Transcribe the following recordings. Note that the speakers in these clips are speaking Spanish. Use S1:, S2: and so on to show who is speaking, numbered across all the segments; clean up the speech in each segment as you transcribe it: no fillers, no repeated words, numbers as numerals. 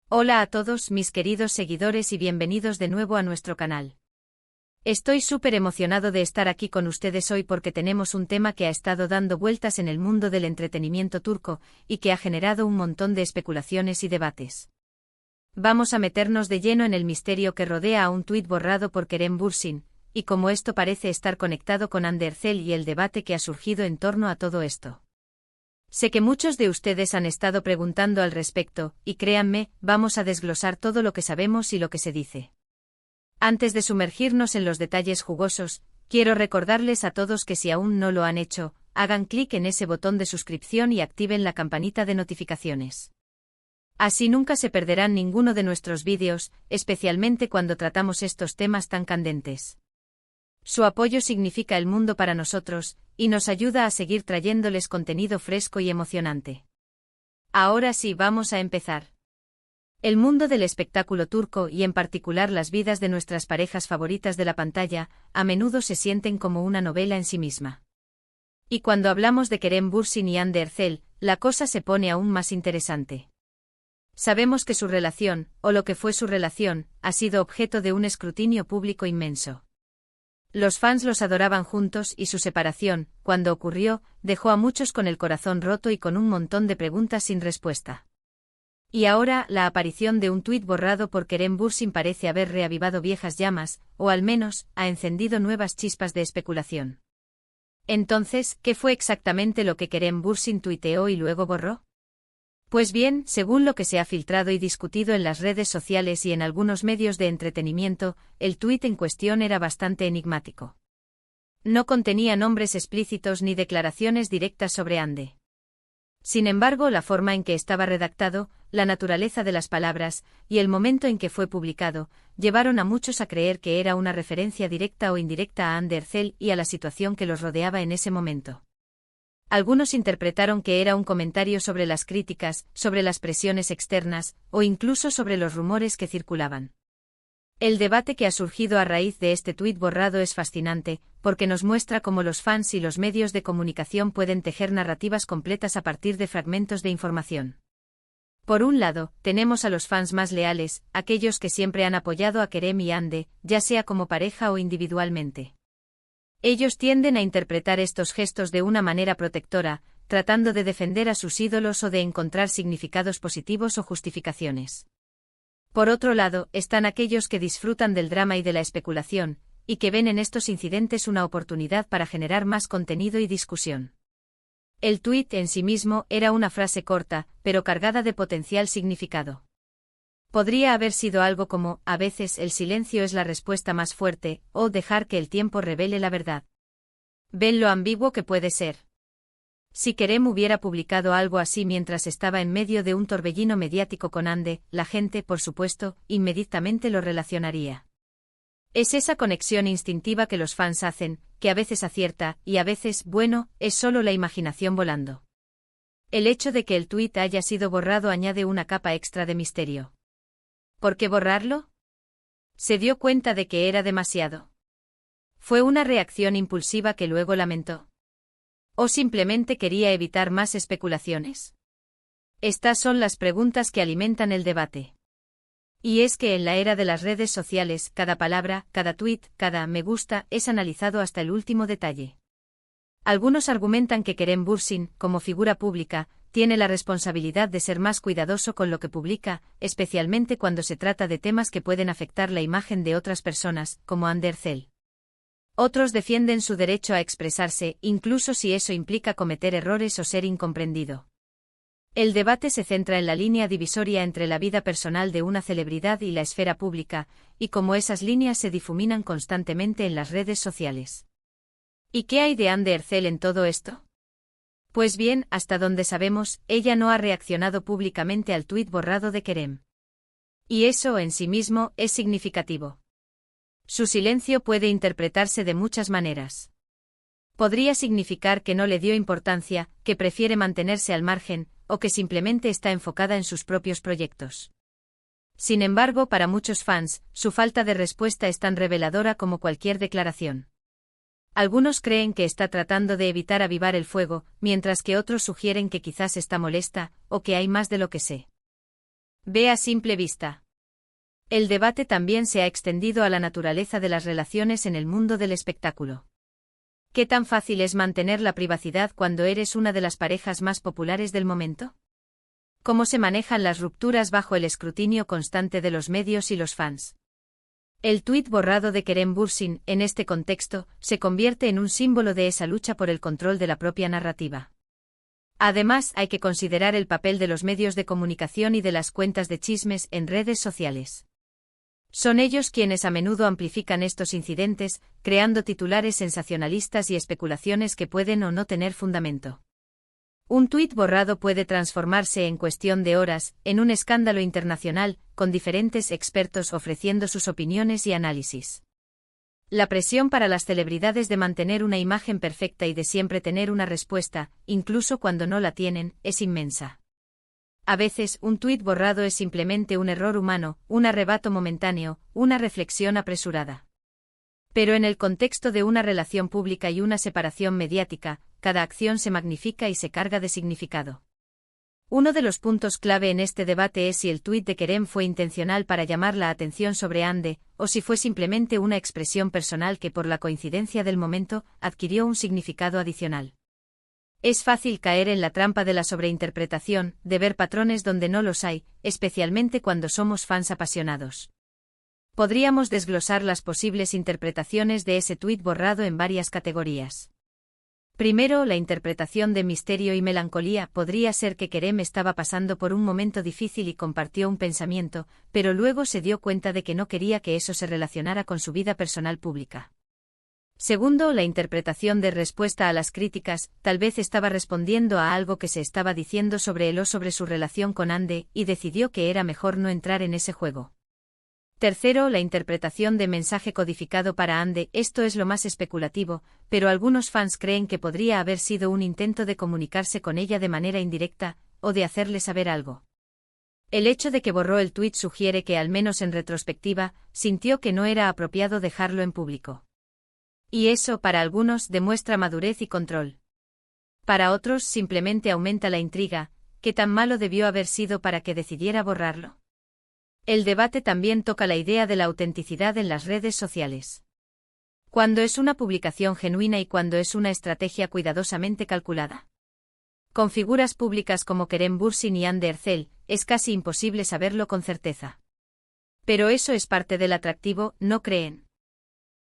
S1: Hola a todos mis queridos seguidores y bienvenidos de nuevo a nuestro canal. Estoy súper emocionado de estar aquí con ustedes hoy porque tenemos un tema que ha estado dando vueltas en el mundo del entretenimiento turco y que ha generado un montón de especulaciones y debates. Vamos a meternos de lleno en el misterio que rodea a un tuit borrado por Kerem Bürsin, y cómo esto parece estar conectado con Hande Erçel y el debate que ha surgido en torno a todo esto. Sé que muchos de ustedes han estado preguntando al respecto, y créanme, vamos a desglosar todo lo que sabemos y lo que se dice. Antes de sumergirnos en los detalles jugosos, quiero recordarles a todos que si aún no lo han hecho, hagan clic en ese botón de suscripción y activen la campanita de notificaciones. Así nunca se perderán ninguno de nuestros vídeos, especialmente cuando tratamos estos temas tan candentes. Su apoyo significa el mundo para nosotros, y nos ayuda a seguir trayéndoles contenido fresco y emocionante. Ahora sí, vamos a empezar. El mundo del espectáculo turco y en particular las vidas de nuestras parejas favoritas de la pantalla, a menudo se sienten como una novela en sí misma. Y cuando hablamos de Kerem Bürsin y Hande Erçel, la cosa se pone aún más interesante. Sabemos que su relación, o lo que fue su relación, ha sido objeto de un escrutinio público inmenso. Los fans los adoraban juntos y su separación, cuando ocurrió, dejó a muchos con el corazón roto y con un montón de preguntas sin respuesta. Y ahora, la aparición de un tuit borrado por Kerem Bürsin parece haber reavivado viejas llamas, o al menos, ha encendido nuevas chispas de especulación. Entonces, ¿qué fue exactamente lo que Kerem Bürsin tuiteó y luego borró? Pues bien, según lo que se ha filtrado y discutido en las redes sociales y en algunos medios de entretenimiento, el tuit en cuestión era bastante enigmático. No contenía nombres explícitos ni declaraciones directas sobre Hande. Sin embargo, la forma en que estaba redactado, la naturaleza de las palabras, y el momento en que fue publicado, llevaron a muchos a creer que era una referencia directa o indirecta a Hande Erçel y a la situación que los rodeaba en ese momento. Algunos interpretaron que era un comentario sobre las críticas, sobre las presiones externas, o incluso sobre los rumores que circulaban. El debate que ha surgido a raíz de este tuit borrado es fascinante, porque nos muestra cómo los fans y los medios de comunicación pueden tejer narrativas completas a partir de fragmentos de información. Por un lado, tenemos a los fans más leales, aquellos que siempre han apoyado a Kerem y Hande, ya sea como pareja o individualmente. Ellos tienden a interpretar estos gestos de una manera protectora, tratando de defender a sus ídolos o de encontrar significados positivos o justificaciones. Por otro lado, están aquellos que disfrutan del drama y de la especulación, y que ven en estos incidentes una oportunidad para generar más contenido y discusión. El tuit en sí mismo era una frase corta, pero cargada de potencial significado. Podría haber sido algo como, a veces el silencio es la respuesta más fuerte, o dejar que el tiempo revele la verdad. ¿Ven lo ambiguo que puede ser? Si Kerem hubiera publicado algo así mientras estaba en medio de un torbellino mediático con Hande, la gente, por supuesto, inmediatamente lo relacionaría. Es esa conexión instintiva que los fans hacen, que a veces acierta, y a veces, bueno, es solo la imaginación volando. El hecho de que el tuit haya sido borrado añade una capa extra de misterio. ¿Por qué borrarlo? ¿Se dio cuenta de que era demasiado? ¿Fue una reacción impulsiva que luego lamentó? ¿O simplemente quería evitar más especulaciones? Estas son las preguntas que alimentan el debate. Y es que en la era de las redes sociales, cada palabra, cada tuit, cada me gusta es analizado hasta el último detalle. Algunos argumentan que Kerem Bürsin, como figura pública, tiene la responsabilidad de ser más cuidadoso con lo que publica, especialmente cuando se trata de temas que pueden afectar la imagen de otras personas, como Hande Erçel. Otros defienden su derecho a expresarse, incluso si eso implica cometer errores o ser incomprendido. El debate se centra en la línea divisoria entre la vida personal de una celebridad y la esfera pública, y cómo esas líneas se difuminan constantemente en las redes sociales. ¿Y qué hay de Hande Erçel en todo esto? Pues bien, hasta donde sabemos, ella no ha reaccionado públicamente al tuit borrado de Kerem. Y eso en sí mismo es significativo. Su silencio puede interpretarse de muchas maneras. Podría significar que no le dio importancia, que prefiere mantenerse al margen, o que simplemente está enfocada en sus propios proyectos. Sin embargo, para muchos fans, su falta de respuesta es tan reveladora como cualquier declaración. Algunos creen que está tratando de evitar avivar el fuego, mientras que otros sugieren que quizás está molesta, o que hay más de lo que sé. Ve a simple vista. El debate también se ha extendido a la naturaleza de las relaciones en el mundo del espectáculo. ¿Qué tan fácil es mantener la privacidad cuando eres una de las parejas más populares del momento? ¿Cómo se manejan las rupturas bajo el escrutinio constante de los medios y los fans? El tuit borrado de Kerem Bürsin, en este contexto, se convierte en un símbolo de esa lucha por el control de la propia narrativa. Además, hay que considerar el papel de los medios de comunicación y de las cuentas de chismes en redes sociales. Son ellos quienes a menudo amplifican estos incidentes, creando titulares sensacionalistas y especulaciones que pueden o no tener fundamento. Un tuit borrado puede transformarse en cuestión de horas, en un escándalo internacional, con diferentes expertos ofreciendo sus opiniones y análisis. La presión para las celebridades de mantener una imagen perfecta y de siempre tener una respuesta, incluso cuando no la tienen, es inmensa. A veces, un tuit borrado es simplemente un error humano, un arrebato momentáneo, una reflexión apresurada. Pero en el contexto de una relación pública y una separación mediática, cada acción se magnifica y se carga de significado. Uno de los puntos clave en este debate es si el tuit de Kerem fue intencional para llamar la atención sobre Hande, o si fue simplemente una expresión personal que por la coincidencia del momento, adquirió un significado adicional. Es fácil caer en la trampa de la sobreinterpretación, de ver patrones donde no los hay, especialmente cuando somos fans apasionados. Podríamos desglosar las posibles interpretaciones de ese tuit borrado en varias categorías. Primero, la interpretación de misterio y melancolía podría ser que Kerem estaba pasando por un momento difícil y compartió un pensamiento, pero luego se dio cuenta de que no quería que eso se relacionara con su vida personal pública. Segundo, la interpretación de respuesta a las críticas, tal vez estaba respondiendo a algo que se estaba diciendo sobre él o sobre su relación con Hande, y decidió que era mejor no entrar en ese juego. Tercero, la interpretación de mensaje codificado para Hande, esto es lo más especulativo, pero algunos fans creen que podría haber sido un intento de comunicarse con ella de manera indirecta, o de hacerle saber algo. El hecho de que borró el tuit sugiere que, al menos en retrospectiva, sintió que no era apropiado dejarlo en público. Y eso, para algunos, demuestra madurez y control. Para otros, simplemente aumenta la intriga, ¿qué tan malo debió haber sido para que decidiera borrarlo? El debate también toca la idea de la autenticidad en las redes sociales. ¿Cuándo es una publicación genuina y cuándo es una estrategia cuidadosamente calculada? Con figuras públicas como Kerem Bürsin y Hande Erçel, es casi imposible saberlo con certeza. Pero eso es parte del atractivo, ¿no creen?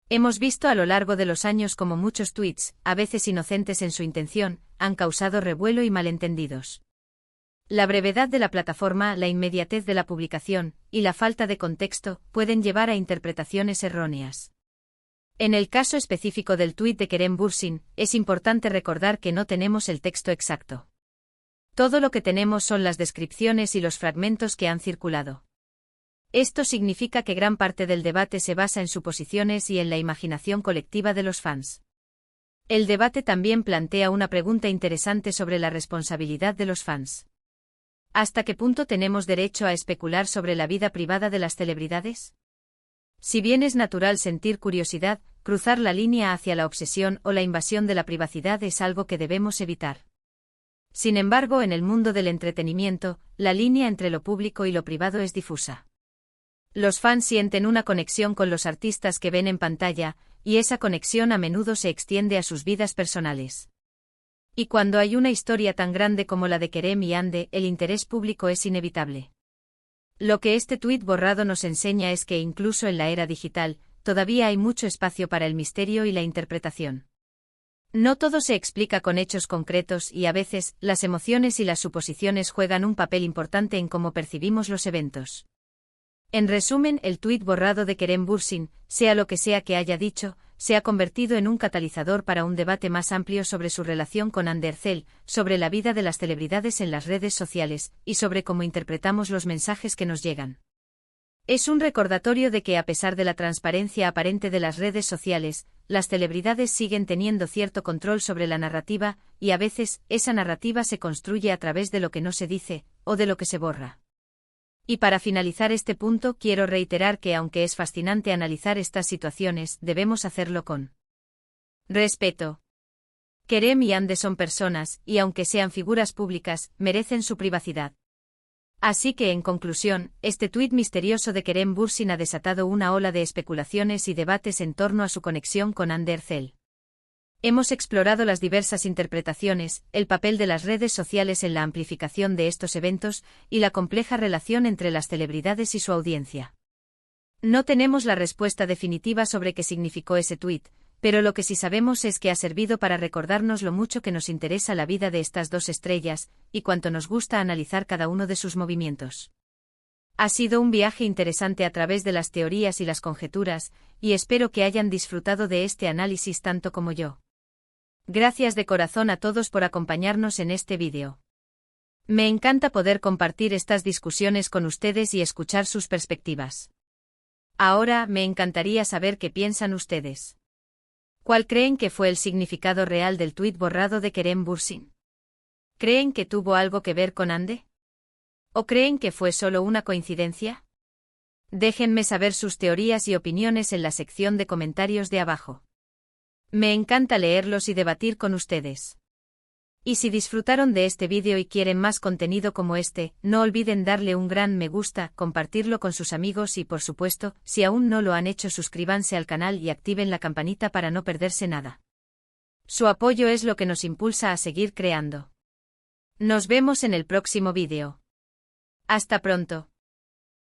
S1: Hemos visto a lo largo de los años cómo muchos tweets, a veces inocentes en su intención, han causado revuelo y malentendidos. La brevedad de la plataforma, la inmediatez de la publicación, y la falta de contexto, pueden llevar a interpretaciones erróneas. En el caso específico del tuit de Kerem Bürsin, es importante recordar que no tenemos el texto exacto. Todo lo que tenemos son las descripciones y los fragmentos que han circulado. Esto significa que gran parte del debate se basa en suposiciones y en la imaginación colectiva de los fans. El debate también plantea una pregunta interesante sobre la responsabilidad de los fans. ¿Hasta qué punto tenemos derecho a especular sobre la vida privada de las celebridades? Si bien es natural sentir curiosidad, cruzar la línea hacia la obsesión o la invasión de la privacidad es algo que debemos evitar. Sin embargo, en el mundo del entretenimiento, la línea entre lo público y lo privado es difusa. Los fans sienten una conexión con los artistas que ven en pantalla, y esa conexión a menudo se extiende a sus vidas personales. Y cuando hay una historia tan grande como la de Kerem y Hande, el interés público es inevitable. Lo que este tuit borrado nos enseña es que incluso en la era digital, todavía hay mucho espacio para el misterio y la interpretación. No todo se explica con hechos concretos y a veces, las emociones y las suposiciones juegan un papel importante en cómo percibimos los eventos. En resumen, el tuit borrado de Kerem Bürsin, sea lo que sea que haya dicho, se ha convertido en un catalizador para un debate más amplio sobre su relación con Hande Erçel, sobre la vida de las celebridades en las redes sociales, y sobre cómo interpretamos los mensajes que nos llegan. Es un recordatorio de que a pesar de la transparencia aparente de las redes sociales, las celebridades siguen teniendo cierto control sobre la narrativa, y a veces, esa narrativa se construye a través de lo que no se dice, o de lo que se borra. Y para finalizar este punto quiero reiterar que aunque es fascinante analizar estas situaciones, debemos hacerlo con respeto. Kerem y Hande son personas, y aunque sean figuras públicas, merecen su privacidad. Así que, en conclusión, este tuit misterioso de Kerem Bürsin ha desatado una ola de especulaciones y debates en torno a su conexión con Hande Erçel. Hemos explorado las diversas interpretaciones, el papel de las redes sociales en la amplificación de estos eventos y la compleja relación entre las celebridades y su audiencia. No tenemos la respuesta definitiva sobre qué significó ese tuit, pero lo que sí sabemos es que ha servido para recordarnos lo mucho que nos interesa la vida de estas dos estrellas, y cuánto nos gusta analizar cada uno de sus movimientos. Ha sido un viaje interesante a través de las teorías y las conjeturas, y espero que hayan disfrutado de este análisis tanto como yo. Gracias de corazón a todos por acompañarnos en este vídeo. Me encanta poder compartir estas discusiones con ustedes y escuchar sus perspectivas. Ahora, me encantaría saber qué piensan ustedes. ¿Cuál creen que fue el significado real del tuit borrado de Kerem Bürsin? ¿Creen que tuvo algo que ver con Hande? ¿O creen que fue solo una coincidencia? Déjenme saber sus teorías y opiniones en la sección de comentarios de abajo. Me encanta leerlos y debatir con ustedes. Y si disfrutaron de este vídeo y quieren más contenido como este, no olviden darle un gran me gusta, compartirlo con sus amigos y, por supuesto, si aún no lo han hecho, suscríbanse al canal y activen la campanita para no perderse nada. Su apoyo es lo que nos impulsa a seguir creando. Nos vemos en el próximo vídeo. Hasta pronto.